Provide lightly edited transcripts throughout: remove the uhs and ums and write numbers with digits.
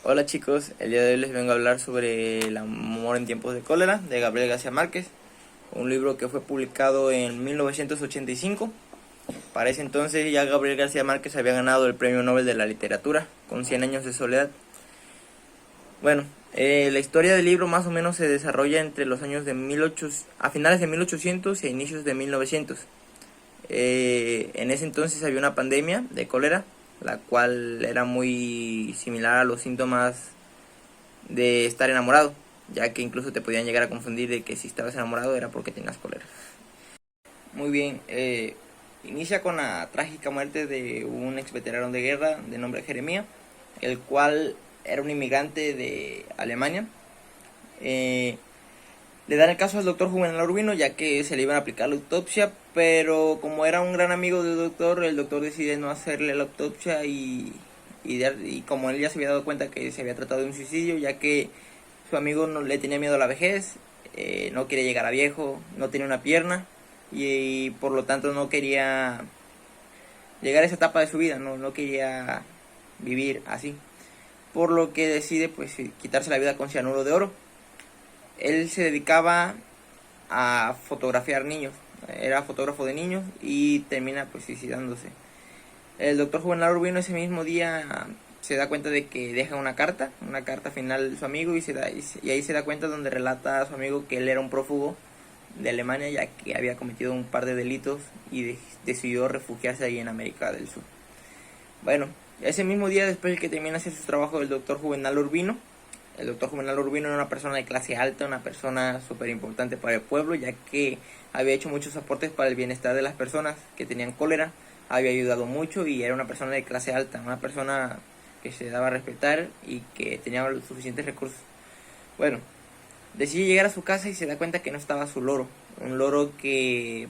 Hola chicos, el día de hoy les vengo a hablar sobre El amor en tiempos de cólera de Gabriel García Márquez, un libro que fue publicado en 1985. Para ese entonces ya Gabriel García Márquez había ganado el Premio Nobel de la Literatura con 100 años de soledad. Bueno, la historia del libro más o menos se desarrolla entre los años de a finales de 1800 y a inicios de 1900. En ese entonces había una pandemia de cólera, la cual era muy similar a los síntomas de estar enamorado, ya que incluso te podían llegar a confundir de que si estabas enamorado era porque tenías cólera. Muy bien, inicia con la trágica muerte de un ex veterano de guerra de nombre Jeremías, el cual era un inmigrante de Alemania. Le dan el caso al doctor Juvenal Urbino, ya que se le iban a aplicar la autopsia, pero como era un gran amigo del doctor, el doctor decide no hacerle la autopsia y como él ya se había dado cuenta que se había tratado de un suicidio, ya que su amigo no le tenía miedo a la vejez, no quería llegar a viejo, no tenía una pierna y por lo tanto no quería llegar a esa etapa de su vida, no quería vivir así, por lo que decide pues quitarse la vida con cianuro de oro. Él se dedicaba a fotografiar niños, era fotógrafo de niños y termina pues suicidándose. El doctor Juvenal Urbino ese mismo día se da cuenta de que deja una carta final de su amigo y ahí se da cuenta donde relata a su amigo que él era un prófugo de Alemania, ya que había cometido un par de delitos y decidió refugiarse ahí en América del Sur. Bueno, ese mismo día, después de que termina de hacer su trabajo el doctor Juvenal Urbino, el doctor Juvenal Urbino era una persona de clase alta, una persona súper importante para el pueblo, ya que había hecho muchos aportes para el bienestar de las personas que tenían cólera, había ayudado mucho y era una persona de clase alta, una persona que se daba a respetar y que tenía los suficientes recursos. Bueno, decide llegar a su casa y se da cuenta que no estaba su loro, un loro que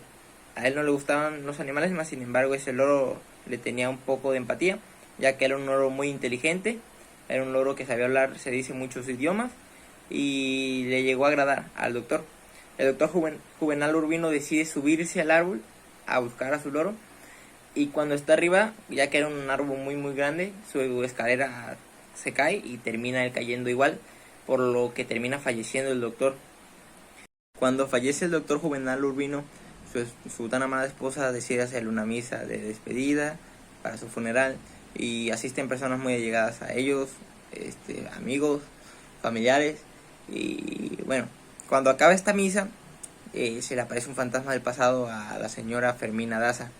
a él no le gustaban los animales, más sin embargo ese loro le tenía un poco de empatía, ya que era un loro muy inteligente. Era un loro que sabía hablar, se dice, muchos idiomas y le llegó a agradar al doctor. El doctor Juvenal Urbino decide subirse al árbol a buscar a su loro y cuando está arriba, ya que era un árbol muy grande, su escalera se cae y termina él cayendo igual, por lo que termina falleciendo el doctor. Cuando fallece el doctor Juvenal Urbino, su tan amada esposa decide hacerle una misa de despedida para su funeral y asisten personas muy allegadas a ellos, amigos, familiares. Y bueno, cuando acaba esta misa, se le aparece un fantasma del pasado a la señora Fermina Daza,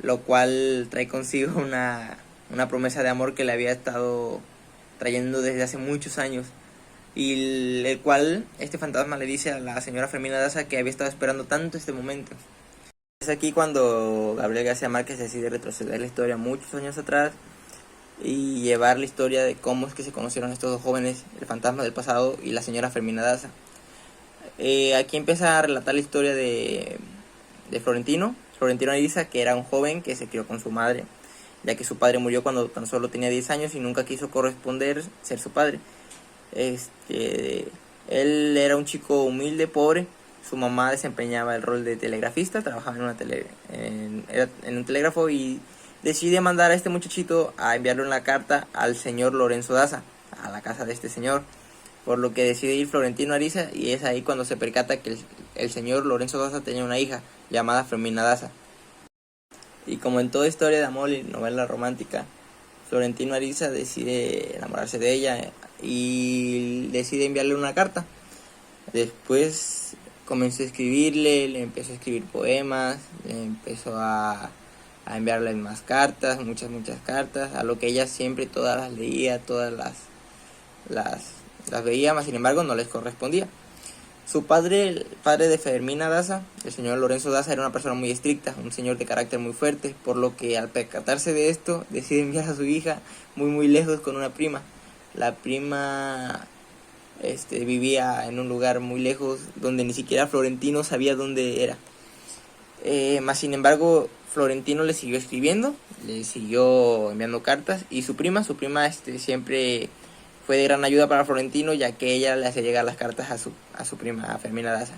lo cual trae consigo una promesa de amor que le había estado trayendo desde hace muchos años, y el cual este fantasma le dice a la señora Fermina Daza que había estado esperando tanto este momento. Es aquí cuando Gabriel García Márquez decide retroceder la historia muchos años atrás y llevar la historia de cómo es que se conocieron estos dos jóvenes, el fantasma del pasado y la señora Fermina Daza. Aquí empieza a relatar la historia de Florentino Ariza, que era un joven que se crió con su madre, ya que su padre murió cuando tan solo tenía 10 años y nunca quiso corresponder ser su padre. Él era un chico humilde, pobre. Su mamá desempeñaba el rol de telegrafista, trabajaba en un telégrafo y decide mandar a este muchachito a enviarle una carta al señor Lorenzo Daza, a la casa de este señor, por lo que decide ir Florentino Ariza y es ahí cuando se percata que el señor Lorenzo Daza tenía una hija llamada Fermina Daza. Y como en toda historia de amor y novela romántica, Florentino Ariza decide enamorarse de ella y decide enviarle una carta. Después comenzó a escribirle, le empezó a escribir poemas, le empezó a enviarle más cartas, muchas cartas, a lo que ella siempre todas las leía, todas las veía, mas sin embargo no les correspondía. Su padre, el padre de Fermina Daza, el señor Lorenzo Daza, era una persona muy estricta, un señor de carácter muy fuerte, por lo que al percatarse de esto, decide enviar a su hija muy lejos con una prima. La prima vivía en un lugar muy lejos, donde ni siquiera Florentino sabía dónde era. Más sin embargo, Florentino le siguió escribiendo, le siguió enviando cartas, y su prima siempre fue de gran ayuda para Florentino, ya que ella le hacía llegar las cartas a su prima, a Fermina Daza.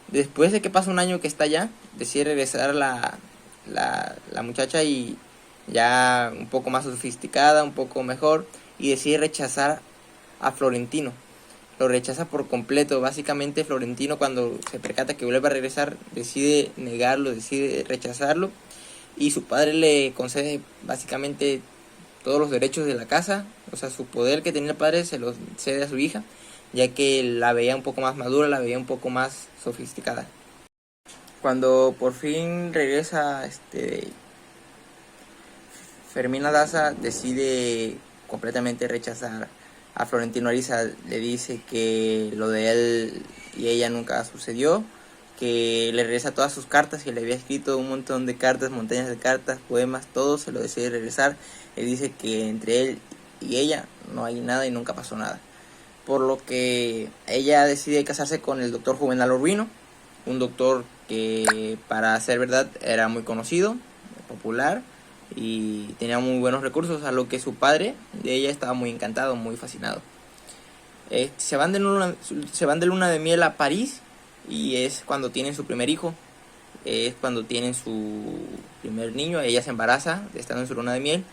Después de que pasa un año que está allá, decide regresar la muchacha, y ya un poco más sofisticada, un poco mejor, y decide rechazar a Florentino. Lo rechaza por completo. Básicamente Florentino, cuando se percata que vuelve a regresar, decide negarlo, decide rechazarlo, y su padre le concede básicamente todos los derechos de la casa. O sea, su poder que tenía el padre se los cede a su hija, ya que la veía un poco más madura, la veía un poco más sofisticada. Cuando por fin regresa, Fermina Daza decide completamente rechazar a Florentino Ariza. Le dice que lo de él y ella nunca sucedió, que le regresa todas sus cartas, que le había escrito un montón de cartas, montañas de cartas, poemas, todo se lo decide regresar. Le dice que entre él y ella no hay nada y nunca pasó nada. Por lo que ella decide casarse con el doctor Juvenal Urbino, un doctor que, para ser verdad, era muy conocido, popular y tenía muy buenos recursos, a lo que su padre de ella estaba muy encantado, muy fascinado. Se van de luna de miel a París, y es cuando tienen su primer hijo, es cuando tienen su primer niño. Ella se embaraza estando en su luna de miel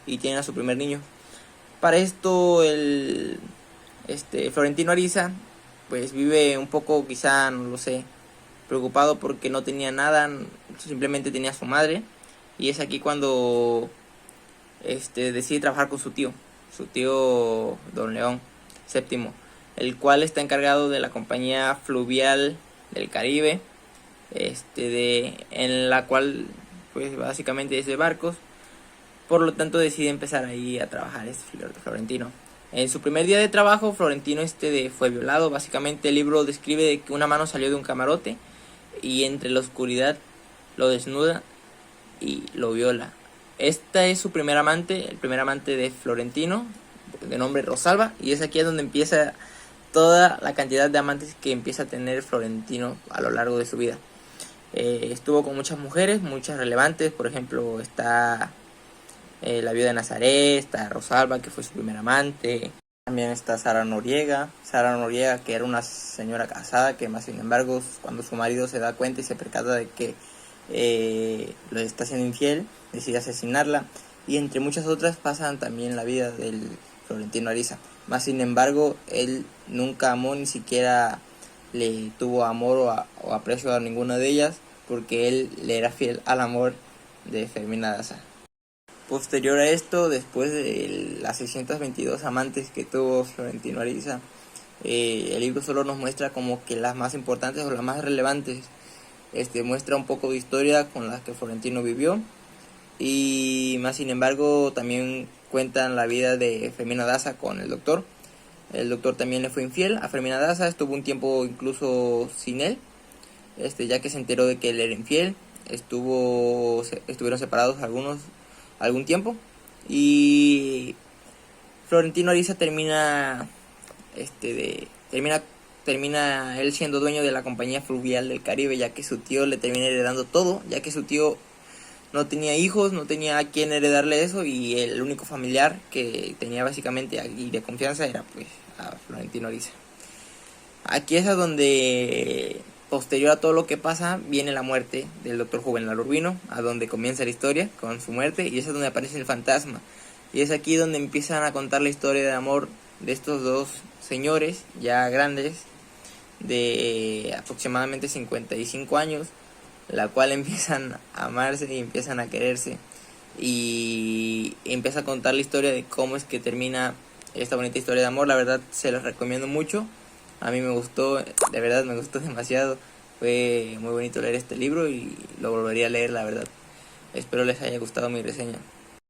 y tienen a su primer niño. Para esto Florentino Ariza pues vive un poco, quizá, no lo sé, preocupado porque no tenía nada, simplemente tenía a su madre. Y es aquí cuando decide trabajar con su tío Don León VII, el cual está encargado de la compañía fluvial del Caribe, en la cual pues básicamente es de barcos. Por lo tanto decide empezar ahí a trabajar Florentino. En su primer día de trabajo, Florentino fue violado. Básicamente el libro describe que una mano salió de un camarote y entre la oscuridad lo desnuda y lo viola. Esta es su primer amante, el primer amante de Florentino, de nombre Rosalba, y es aquí donde empieza toda la cantidad de amantes que empieza a tener Florentino a lo largo de su vida. Estuvo con muchas mujeres, muchas relevantes. Por ejemplo, está la viuda de Nazaret, está Rosalba, que fue su primer amante. También está Sara Noriega, que era una señora casada, que más sin embargo, cuando su marido se da cuenta y se percata de que lo está haciendo infiel, decide asesinarla. Y entre muchas otras pasan también la vida del Florentino Ariza. Más sin embargo, él nunca amó, ni siquiera le tuvo amor o aprecio a ninguna de ellas, porque él le era fiel al amor de Fermina Daza. Posterior a esto, después de las 622 amantes que tuvo Florentino Ariza, el libro solo nos muestra como que las más importantes o las más relevantes. Muestra un poco de historia con las que Florentino vivió, y más sin embargo también cuentan la vida de Fermina Daza con el doctor. El doctor también le fue infiel a Fermina Daza, estuvo un tiempo incluso sin él, ya que se enteró de que él era infiel. Estuvieron separados algún tiempo, y Florentino Ariza termina él siendo dueño de la compañía fluvial del Caribe, ya que su tío le termina heredando todo, ya que su tío no tenía hijos, no tenía a quien heredarle eso, y el único familiar que tenía básicamente y de confianza era pues a Florentino Ariza. Aquí es a donde, posterior a todo lo que pasa, viene la muerte del doctor Juvenal Urbino, a donde comienza la historia con su muerte, y es donde aparece el fantasma. Y es aquí donde empiezan a contar la historia de amor de estos dos señores ya grandes, de aproximadamente 55 años, la cual empiezan a amarse y empiezan a quererse, y empieza a contar la historia de cómo es que termina esta bonita historia de amor. La verdad se los recomiendo mucho, a mí me gustó, de verdad me gustó demasiado. Fue muy bonito leer este libro y lo volvería a leer, la verdad. Espero les haya gustado mi reseña.